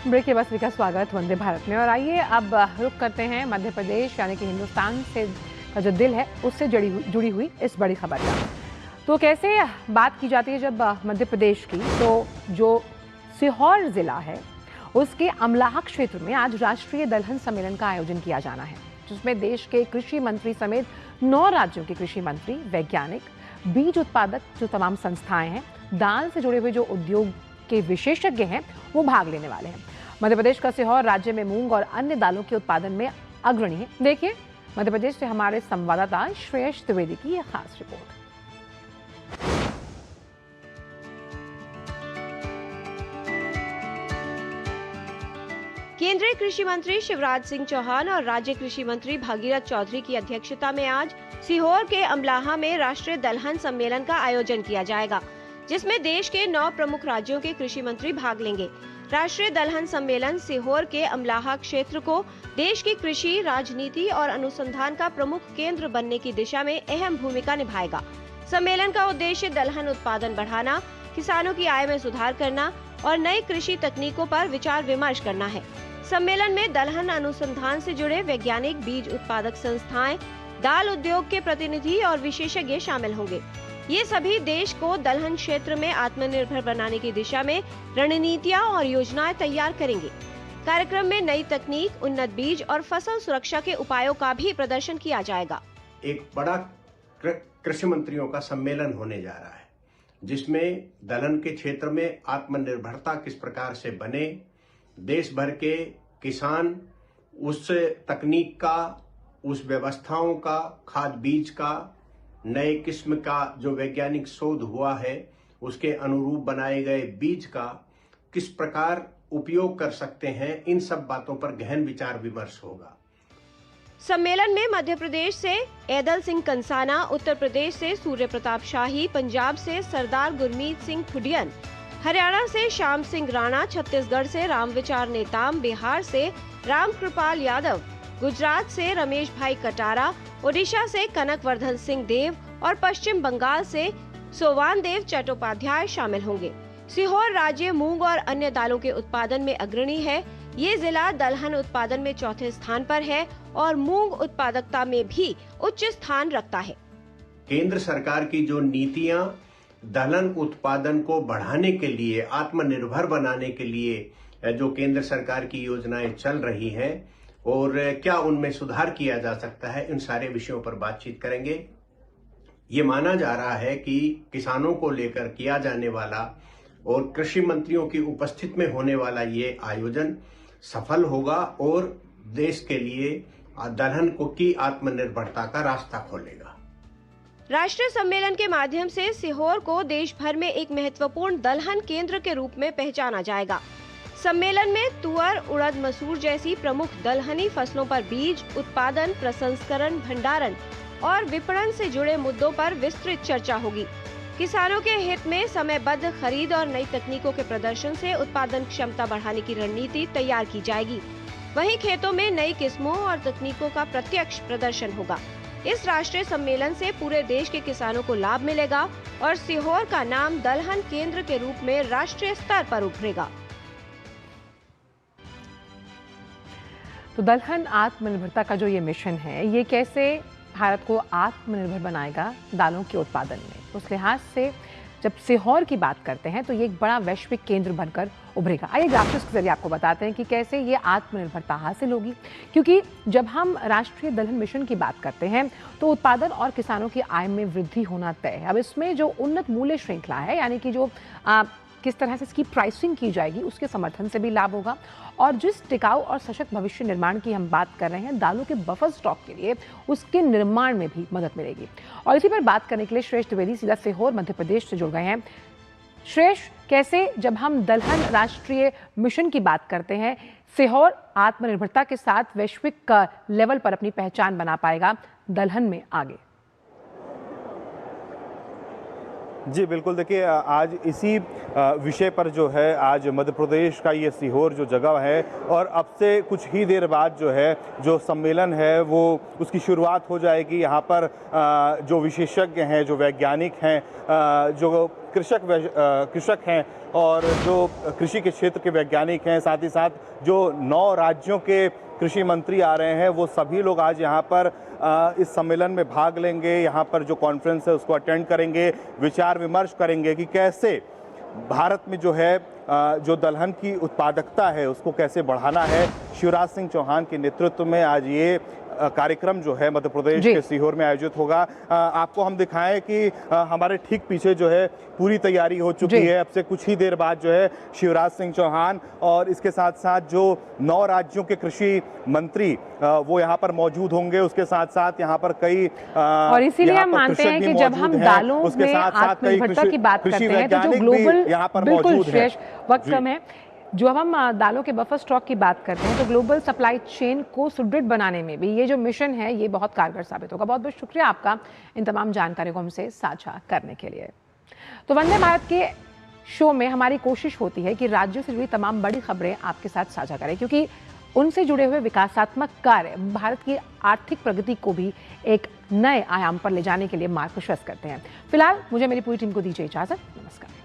Break के बाद सभी का स्वागत वंदे भारत में। और आइए अब रुक करते हैं मध्य प्रदेश यानी कि हिंदुस्तान से का जो दिल है उससे जुड़ी हुई इस बड़ी खबर का। तो कैसे बात की जाती है जब मध्य प्रदेश की, तो जो सीहोर जिला है उसके अमलाह क्षेत्र में आज राष्ट्रीय दलहन सम्मेलन का आयोजन किया जाना है, जिसमें देश के कृषि मंत्री समेत 9 राज्यों के कृषि मंत्री, वैज्ञानिक, बीज उत्पादक जो तमाम संस्थाएं हैं, दाल से जुड़े हुए जो उद्योग के विशेषज्ञ हैं वो भाग लेने वाले हैं। मध्य प्रदेश का सीहोर राज्य में मूंग और अन्य दालों के उत्पादन में अग्रणी है। देखिए मध्य प्रदेश से हमारे संवाददाता श्रेयश द्विवेदी की यह खास रिपोर्ट। केंद्रीय कृषि मंत्री शिवराज सिंह चौहान और राज्य कृषि मंत्री भागीरथ चौधरी की अध्यक्षता में आज सीहोर के अमलाहा में राष्ट्रीय दलहन सम्मेलन का आयोजन किया जाएगा, जिसमें देश के 9 प्रमुख राज्यों के कृषि मंत्री भाग लेंगे। राष्ट्रीय दलहन सम्मेलन सीहोर के अमलाहा क्षेत्र को देश की कृषि, राजनीति और अनुसंधान का प्रमुख केंद्र बनने की दिशा में अहम भूमिका निभाएगा। सम्मेलन का उद्देश्य दलहन उत्पादन बढ़ाना, किसानों की आय में सुधार करना और नई कृषि तकनीकों पर विचार विमर्श करना है। सम्मेलन में दलहन अनुसंधान से जुड़े वैज्ञानिक, बीज उत्पादक संस्थाएं, दाल उद्योग के प्रतिनिधि और विशेषज्ञ शामिल होंगे। ये सभी देश को दलहन क्षेत्र में आत्मनिर्भर बनाने की दिशा में रणनीतियां और योजनाएं तैयार करेंगे। कार्यक्रम में नई तकनीक, उन्नत बीज और फसल सुरक्षा के उपायों का भी प्रदर्शन किया जाएगा। एक बड़ा कृषि मंत्रियों का सम्मेलन होने जा रहा है, जिसमें दलहन के क्षेत्र में आत्मनिर्भरता किस प्रकार से बने, देश भर के किसान उस तकनीक का, उस व्यवस्थाओं का, खाद बीज का, नए किस्म का जो वैज्ञानिक शोध हुआ है उसके अनुरूप बनाए गए बीज का किस प्रकार उपयोग कर सकते हैं, इन सब बातों पर गहन विचार विमर्श होगा। सम्मेलन में मध्य प्रदेश से ऐदल सिंह कंसाना, उत्तर प्रदेश से सूर्य प्रताप शाही, पंजाब से सरदार गुरमीत सिंह खुडियन, हरियाणा से श्याम सिंह राणा, छत्तीसगढ़ से रामविचार नेताम, बिहार से राम कृपाल यादव, गुजरात से रमेश भाई कटारा, ओडिशा से कनक वर्धन सिंह देव और पश्चिम बंगाल से सोवान देव चट्टोपाध्याय शामिल होंगे। सीहोर राज्य मूंग और अन्य दालों के उत्पादन में अग्रणी है। ये जिला दलहन उत्पादन में चौथे स्थान पर है और मूंग उत्पादकता में भी उच्च स्थान रखता है। केंद्र सरकार की जो नीतियां दलहन उत्पादन को बढ़ाने के लिए, आत्मनिर्भर बनाने के लिए जो केंद्र सरकार की योजनाएं चल रही हैं और क्या उनमें सुधार किया जा सकता है, इन सारे विषयों पर बातचीत करेंगे। ये माना जा रहा है कि किसानों को लेकर किया जाने वाला और कृषि मंत्रियों की उपस्थिति में होने वाला ये आयोजन सफल होगा और देश के लिए दलहन की आत्मनिर्भरता का रास्ता खोलेगा। राष्ट्रीय सम्मेलन के माध्यम से सीहोर को देश भर में एक महत्वपूर्ण दलहन केंद्र के रूप में पहचाना जाएगा। सम्मेलन में तुअर, उड़द, मसूर जैसी प्रमुख दलहनी फसलों पर बीज उत्पादन, प्रसंस्करण, भंडारण और विपणन से जुड़े मुद्दों पर विस्तृत चर्चा होगी। किसानों के हित में समयबद्ध खरीद और नई तकनीकों के प्रदर्शन से उत्पादन क्षमता बढ़ाने की रणनीति तैयार की जाएगी। वहीं खेतों में नई किस्मों और तकनीकों का प्रत्यक्ष प्रदर्शन होगा। इस राष्ट्रीय सम्मेलन से पूरे देश के किसानों को लाभ मिलेगा और सीहोर का नाम दलहन केंद्र के रूप में राष्ट्रीय स्तर पर उभरेगा। तो दलहन आत्मनिर्भरता का जो ये मिशन है, ये कैसे भारत को आत्मनिर्भर बनाएगा दालों के उत्पादन में, उस लिहाज से जब सीहोर की बात करते हैं तो ये एक बड़ा वैश्विक केंद्र बनकर उभरेगा। आइए ग्राफिक्स के जरिए आपको बताते हैं कि कैसे ये आत्मनिर्भरता हासिल होगी, क्योंकि जब हम राष्ट्रीय दलहन मिशन की बात करते हैं तो उत्पादन और किसानों की आय में वृद्धि होना तय है। अब इसमें जो उन्नत मूल्य श्रृंखला है, यानी कि जो किस तरह से इसकी प्राइसिंग की जाएगी, उसके समर्थन से भी लाभ होगा। और जिस टिकाऊ और सशक्त भविष्य निर्माण की हम बात कर रहे हैं, दालों के बफर स्टॉक के लिए, उसके निर्माण में भी मदद मिलेगी। और इसी पर बात करने के लिए श्रेयश द्विवेदी सीधा सीहोर मध्य प्रदेश से जुड़ गए हैं। श्रेयश, कैसे जब हम दलहन राष्ट्रीय मिशन की बात करते हैं, सीहोर आत्मनिर्भरता के साथ वैश्विक लेवल पर अपनी पहचान बना पाएगा दलहन में आगे? जी बिल्कुल, देखिए आज इसी विषय पर जो है आज मध्य प्रदेश का ये सीहोर जो जगह है और अब से कुछ ही देर बाद जो है जो सम्मेलन है वो उसकी शुरुआत हो जाएगी। यहाँ पर जो विशेषज्ञ हैं, जो वैज्ञानिक हैं, जो कृषक हैं और जो कृषि के क्षेत्र के वैज्ञानिक हैं, साथ ही साथ जो 9 राज्यों के कृषि मंत्री आ रहे हैं, वो सभी लोग आज यहाँ पर इस सम्मेलन में भाग लेंगे। यहाँ पर जो कॉन्फ्रेंस है उसको अटेंड करेंगे, विचार विमर्श करेंगे कि कैसे भारत में जो है जो दलहन की उत्पादकता है उसको कैसे बढ़ाना है। शिवराज सिंह चौहान के नेतृत्व में आज ये कार्यक्रम जो है मध्य प्रदेश के सीहोर में आयोजित होगा। आपको हम दिखाएं कि हमारे ठीक पीछे जो है पूरी तैयारी हो चुकी है। अब से कुछ ही देर बाद जो है शिवराज सिंह चौहान और इसके साथ साथ जो 9 राज्यों के कृषि मंत्री वो यहाँ पर मौजूद होंगे। उसके साथ साथ यहाँ पर कई और इसीलिए हम मानते हैं कि जब हम दालों में आत्मनिर्भरता की बात करते हैं तो जो ग्लोबल, यहाँ पर बिल्कुल मौजूद है। वक्त कम है, जो हम दालों के बफर स्टॉक की बात करते हैं तो ग्लोबल सप्लाई चेन को सुदृढ़ बनाने में भी ये जो मिशन है ये बहुत कारगर साबित होगा। बहुत बहुत शुक्रिया आपका इन तमाम जानकारियों को हमसे साझा करने के लिए। तो वंदे भारत के शो में हमारी कोशिश होती है कि राज्यों से जुड़ी तमाम बड़ी खबरें आपके साथ साझा करें, क्योंकि उनसे जुड़े हुए विकासात्मक कार्य भारत की आर्थिक प्रगति को भी एक नए आयाम पर ले जाने के लिए मार्ग प्रशस्त करते हैं। फिलहाल मुझे मेरी पूरी टीम को दीजिए इजाजत। नमस्कार।